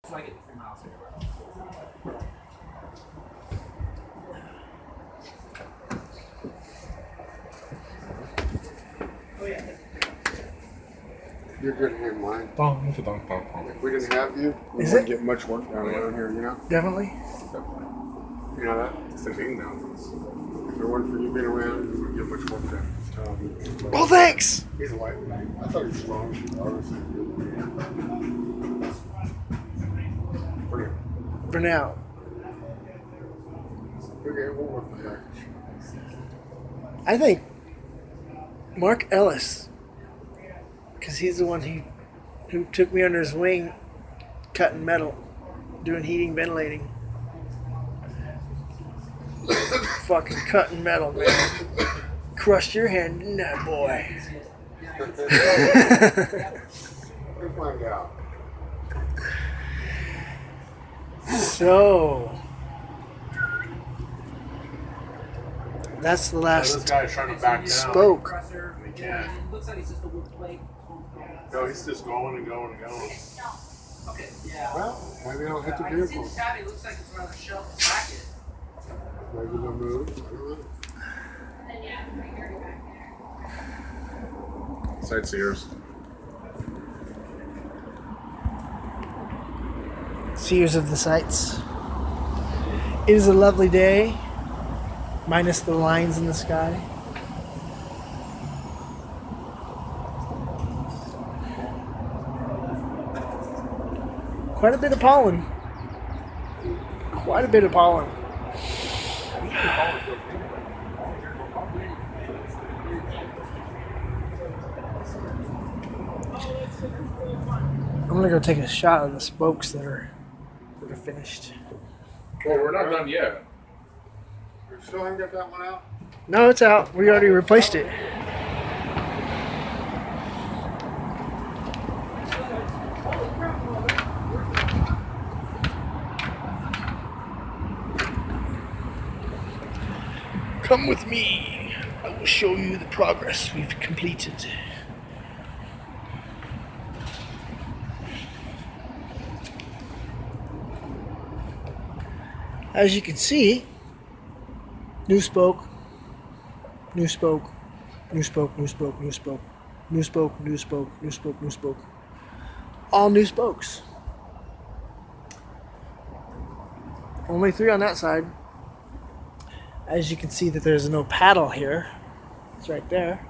So I get 3 miles everywhere. Oh yeah. You're good hand mine. Definitely. If we didn't have you, we Is wouldn't it? get much work done around here, you know? Definitely. You know that? It's the thing now. If it weren't for you being around, we wouldn't get much work done. Oh, thanks. He's a lightweight. I thought he was strong, honestly. Brilliant. For now. Okay, we'll work with that. I think Mark Ellis, because he's the one who took me under his wing, cutting metal, doing heating, ventilating. Fucking cutting metal, man. Crushed your hand, no boy. We'll find out. So that's the This last guy's trying to back down. spoke. He can't. Looks like it's just a wood plate. No, he's just going and going and going. Okay, yeah. Well, maybe I'll hit the I can see vehicle. the cabin. It looks like it's around the shelf bracket. Maybe they'll move. I don't know. Sightseers. Seers of the sights. It is a lovely day, minus the lines in the sky. Quite a bit of pollen. Quite a bit of pollen. I'm gonna go take a shot of the spokes that are finished. Well, we're not done yet. You still haven't got that one out? No, it's out. We already replaced it. Come with me. I will show you the progress we've completed. As you can see, new spoke, new spoke, new spoke, new spoke, new spoke, new spoke, new spoke, new spoke, new spoke. All new spokes. Only 3 on that side. As you can see that there's no paddle here. It's right there.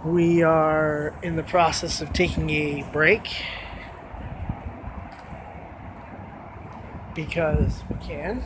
We are in the process of taking a break because we can.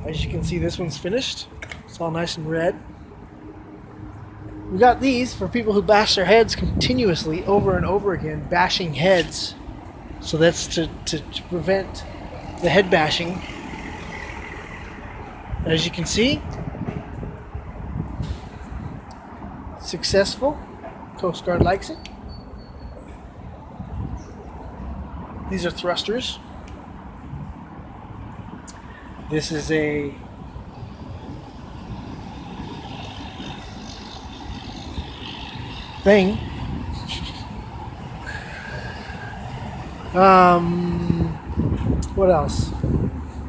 As you can see, this one's finished. It's all nice and red. We got these for people who bash their heads continuously over and over again, bashing heads. So that's to prevent the head bashing. As you can see, successful. Coast Guard likes it. These are thrusters. This is a thing. What else?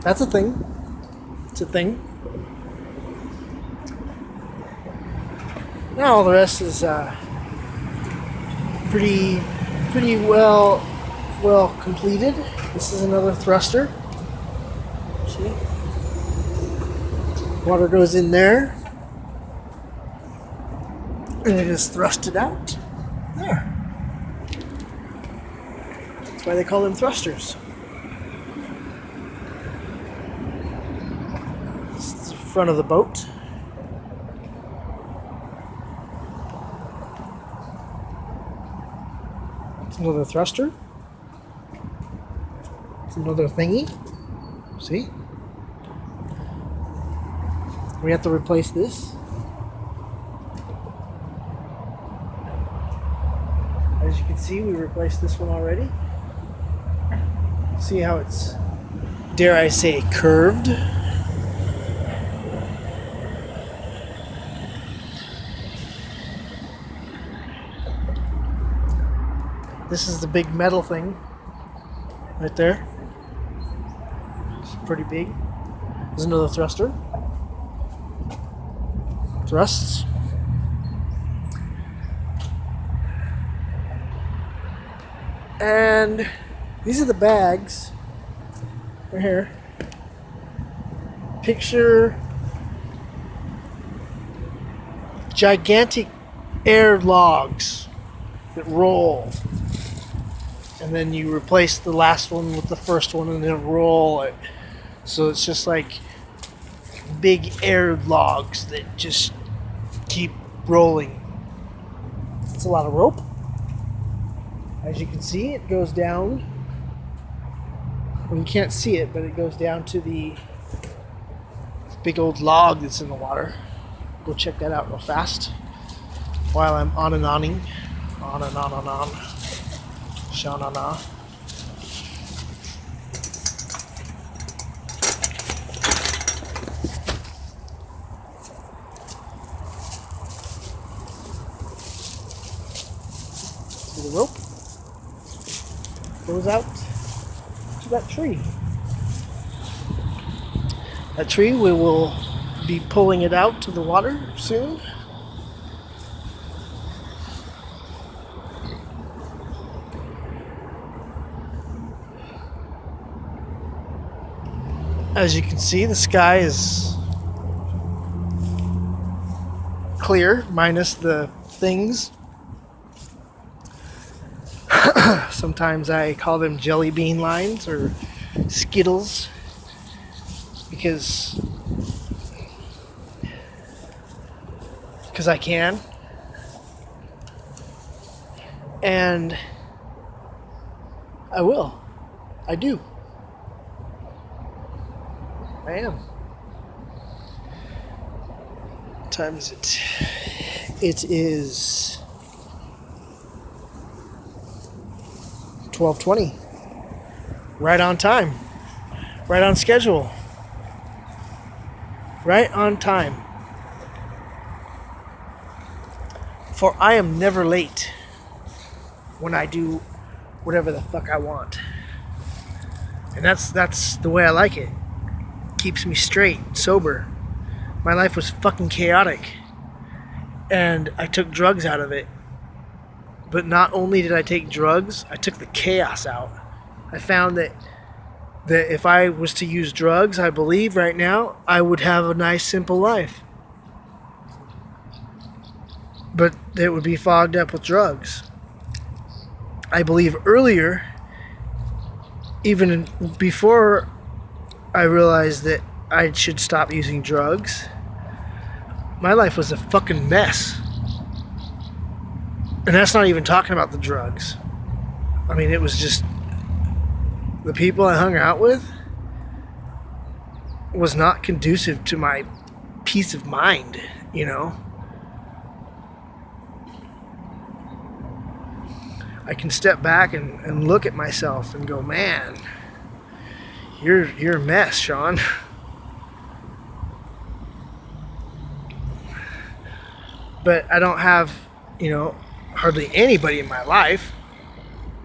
That's a thing. It's a thing. Now all the rest is pretty well completed. This is another thruster. See? Water goes in there, and it is thrusted out. There. That's why they call them thrusters. This is the front of the boat. It's another thruster. It's another thingy. See? We have to replace this. As you can see, we replaced this one already. See how it's, dare I say, curved? This is the big metal thing right there. It's pretty big. There's another thruster. Thrusts. And these are the bags right here. Picture gigantic air logs that roll, and then you replace the last one with the first one and then roll it. So it's just like big air logs that just keep rolling. It's a lot of rope. As you can see, it goes down. Well, you can't see it, but it goes down to the big old log that's in the water. Go check that out real fast while I'm on and oning. On and on and on. Sha-na-na. See the rope? Goes out to that tree. That tree, we will be pulling it out to the water soon. As you can see, the sky is clear, minus the things. Sometimes I call them jelly bean lines or skittles because I can. And I will. I do. I am. What time is it? It is 12:20. Right on time. Right on schedule. Right on time. For I am never late when I do whatever the fuck I want. And that's the way I like it. Keeps me straight, sober. My life was fucking chaotic. And I took drugs out of it. But not only did I take drugs, I took the chaos out. I found that if I was to use drugs, I believe right now, I would have a nice, simple life. But it would be fogged up with drugs. I believe earlier, even before I realized that I should stop using drugs, my life was a fucking mess. And that's not even talking about the drugs. I mean, it was just the people I hung out with was not conducive to my peace of mind, you know? I can step back and look at myself and go, man, you're a mess, Sean. But I don't have, hardly anybody in my life.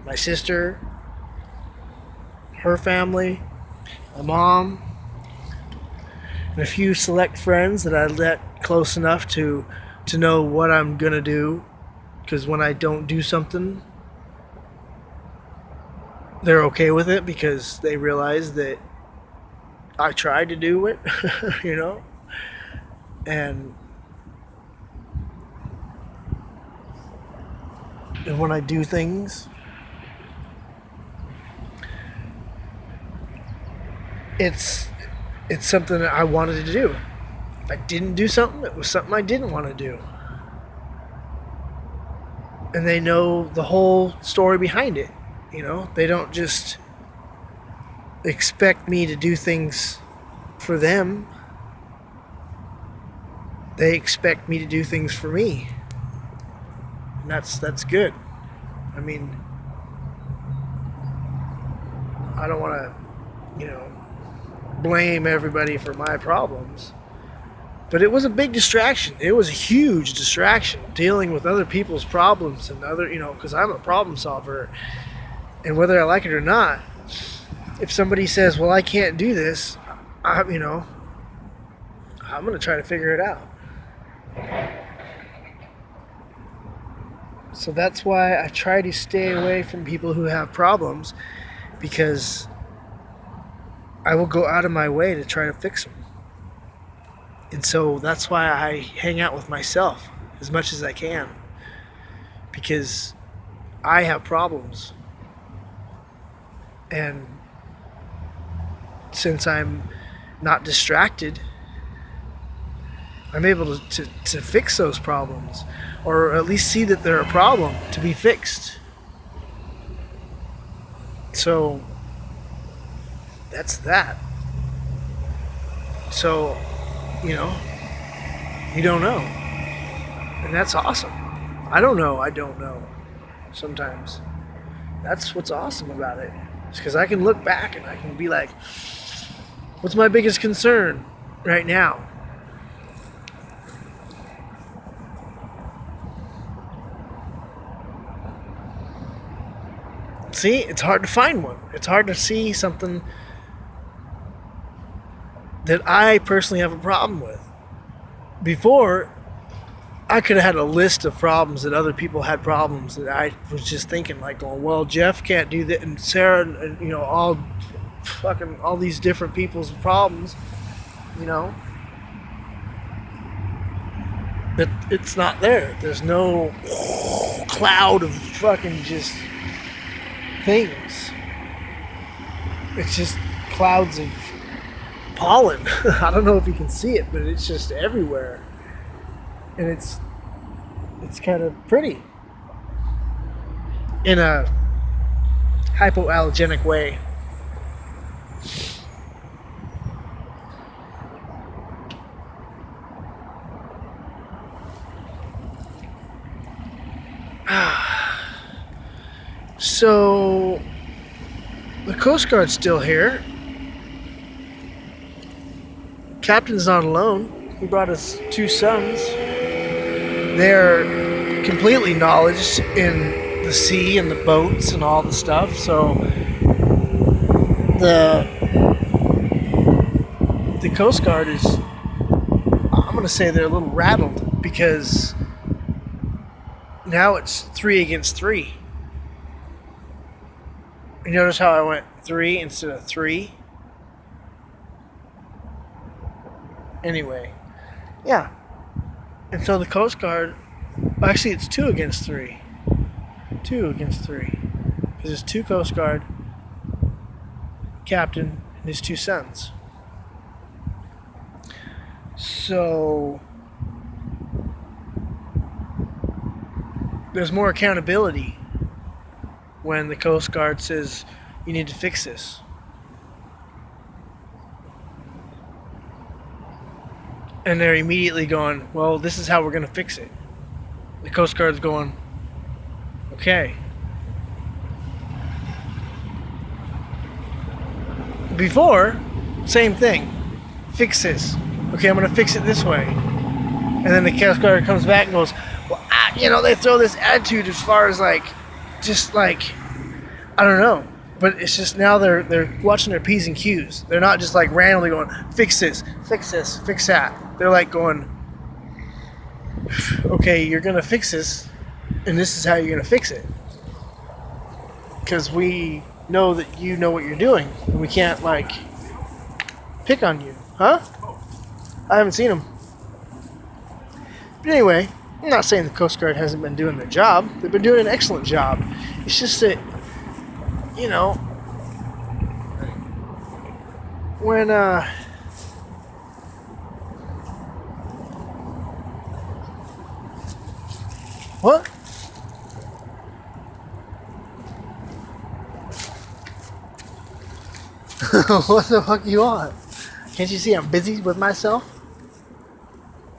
My sister, her family, my mom, and a few select friends that I let close enough to know what I'm gonna do. Because when I don't do something, they're okay with it because they realize that I tried to do it, And when I do things, it's something that I wanted to do. If I didn't do something, it was something I didn't want to do. And they know the whole story behind it. They don't just expect me to do things for them. They expect me to do things for me. And that's good. I mean, I don't want to, blame everybody for my problems. But it was a big distraction. It was a huge distraction dealing with other people's problems and other, because I'm a problem solver. And whether I like it or not, if somebody says, well, I can't do this, I'm going to try to figure it out. So that's why I try to stay away from people who have problems, because I will go out of my way to try to fix them. And so that's why I hang out with myself as much as I can, because I have problems. And since I'm not distracted, I'm able to fix those problems, or at least see that they're a problem to be fixed. So that's that. So, you don't know. And that's awesome. I don't know sometimes. That's what's awesome about it. It's because I can look back and I can be like, what's my biggest concern right now? See, it's hard to find one. It's hard to see something that I personally have a problem with. Before, I could have had a list of problems that other people had problems that I was just thinking, like, going, well, Jeff can't do that, and Sarah, and all these different people's problems, But it's not there. There's no cloud of fucking just things. It's just clouds of pollen. I don't know if you can see it, but it's just everywhere. And it's kind of pretty in a hypoallergenic way. So the Coast Guard's still here. Captain's not alone. He brought us 2 sons. They're completely knowledgeable in the sea and the boats and all the stuff. So the Coast Guard is, I'm going to say they're a little rattled, because now it's 3 against 3. You notice how I went 3 instead of 3? Anyway, yeah. And so the Coast Guard, actually it's 2 against 3. 2 against 3. Because there's 2 Coast Guard, captain, and his 2 sons. So there's more accountability when the Coast Guard says, you need to fix this. And they're immediately going, well, this is how we're going to fix it. The Coast Guard's going, okay. Before, same thing. Fix this. Okay, I'm going to fix it this way. And then the Coast Guard comes back and goes, well, they throw this attitude as far as just I don't know. But it's just now they're watching their P's and Q's. They're not just randomly going, fix this, fix that. They're going, okay, you're going to fix this, and this is how you're going to fix it. Because we know that you know what you're doing, and we can't, pick on you. Huh? I haven't seen them. But anyway, I'm not saying the Coast Guard hasn't been doing their job. They've been doing an excellent job. It's just that, when, what? What the fuck you want? Can't you see I'm busy with myself?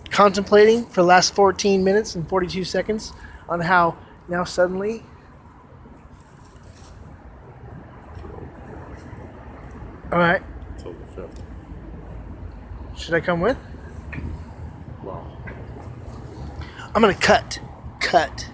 Contemplating for the last 14 minutes and 42 seconds on how now suddenly... Alright. Till the 5th. Should I come with? I'm gonna cut.